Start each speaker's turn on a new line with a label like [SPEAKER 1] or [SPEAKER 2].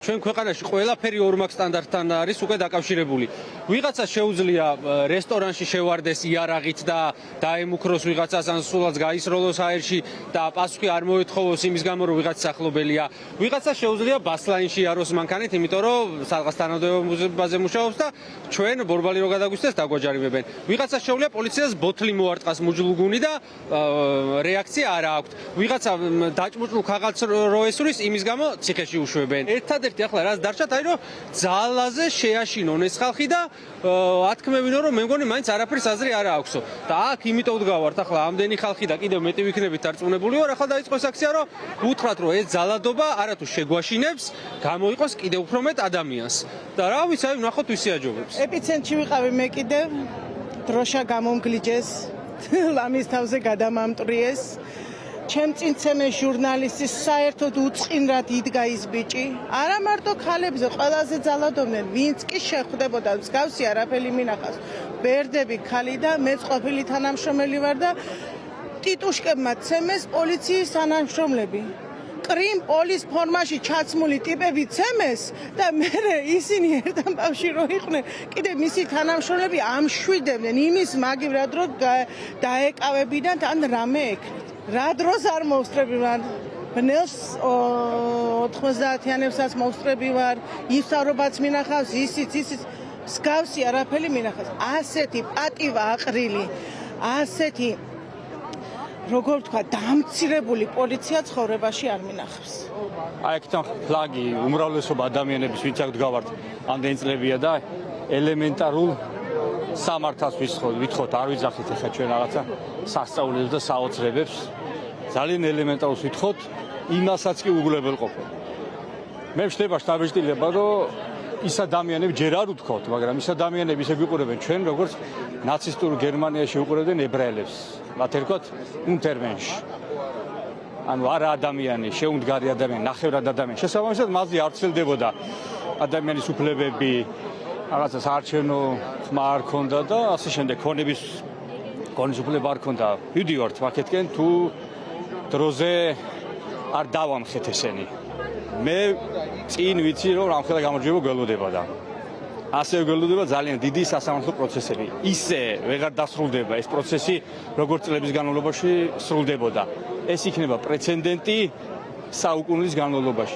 [SPEAKER 1] ჩვენ ქვეყანაში ყველაფერი ორმაგ სტანდარტთან არის უკვე დაკავშირებული. ვიღაცა შეუძლია რესტორანში შევარდეს იარაღით და დაემუქროს ვიღაცას ან სულაც გაისროლოს აერში და პასუხი არ მოეთხოვოს იმის გამო რომ ვიღაც სახლობელია. ვიღაცა შეუძლია ბასლაინში იაროს მანქანით, იმიტომ რომ სადღაც თანამდებობაზე მუშაობს და ჩვენ ბორბალი რო გადაგვისდეს დაგვაჯარიმებენ. ვიღაცა შეუძლია პოლიციას ბოთლი მოარტყას მუჯლუგუნი და რეაქცია არ აქვს. ვიღაცა დაჭმუჭლულ ქაღალდს რო ესურის, იმის გამო ციხეში უშვებენ. ერთადერთი ახლა რაც დარჩათ, აი რომ ძალაზე შეაშინონ ეს ხალხი და ათქმევინო რომ მე მგონი მაინც არაფერს აზრი არ აქვსო. და აქ იმიტომ ვდგავართ ახლა ამდენი ხალხი და კიდევ მეტი ვიქნებით დარწმუნებული ვარ, ახლა დაიწყოს აქცია რომ უთხრათ რომ ეს ძალადობა არათუ შეგვაშინებს, გამოიყოს კიდევ უფრო მეტ ადამიანს. და რა ვიცი, აი ვნახოთ ვისი აჯობებს.
[SPEAKER 2] ეპიცენტრში ვიყავი მე კიდევ, დროშა გამომგლიჯეს, ლამის თავზე გადამამტრიეს. ჩემ წინცემე ჟურნალისტის საერთოდ უწყინრად იდგა ის ბიჭი. არა მარტო ქალებზე ყველაზე ძალადობდნენ, ვინც კი შეხვდებოდა, მსგავსი არაფერი მინახავს. ბერდები ქალი და მეც ყოფილი თანამშრომელი ვარ და ტიტუშკებმა ცემეს პოლიციის თანამშრომლები. კრიმ პოლის ფორმაში ჩაცმული ტიპები ცემეს და მე ისინი ერთად ბავში რო იყვნენ, კიდე მისი თანამშრომლები ამშვიდებდნენ იმის მაგივრად რომ დაეკავებიდან თან რამე ეკრეთ. რა დროს არ მოვსწრები ვარ, ბნელს 90-იანებსაც მოვსწრები ვარ, ისწავლობაც მინახავს, ისიც, მსგავსი არაფერი მინახავს. ასეთი პატივა აყრილი, ასეთი როგორ ვთქვა, დამცირებული პოლიცია ცხოვრებაში არ მინახავს.
[SPEAKER 3] აი აქთან ფლაგი უმრავლესობა ადამიანების ვინც აქ ვდგავართ ამდენი წლებია და ელემენტარულ სამართალს ვითხოვთ, არ ვიძახით ახლა ჩვენ რაღაცა სასწაულებს და საოცრებებს. ძალიან ელემენტარულს ვითხოვთ, იმასაც კი უგულებელყოფო. მე ვშდება შტაბ-ჭდილება, რომ ის ადამიანები ჯერ არ უთქვათ, მაგრამ ის ადამიანები ისე გვიყურებენ ჩვენ, როგორც ნაცისტურ გერმანიაში უყურებდნენ ებრაელებს. მათ ერქვათ უნტერმენში. ანუ არა ადამიანი, შეუმდგარი ადამიანი, ნახევრად ადამიანი. შესაბამისად, მასზე არ ცდილდებოდა ადამიანის უფლებები, რაღაცა საარჩევნო ხმა არ ქონდა და ასე შემდეგ, ქონების უფლება არ ქონდა. ვიდივართ მაგეთკენ თუ დროზე არ დავამხეთ ესენი. მე წინ ვიცი რომ რამხელა გამარჯვება გველოდებოდა. ასევე გველოდება ძალიან დიდი სასამართლო პროცესები. ისე ვეღარ დასრულდება ეს პროცესი, როგორც წლების განმავლობაში სრულდებოდა. ეს იქნება პრეცედენტი საუკუნის განმავლობაში.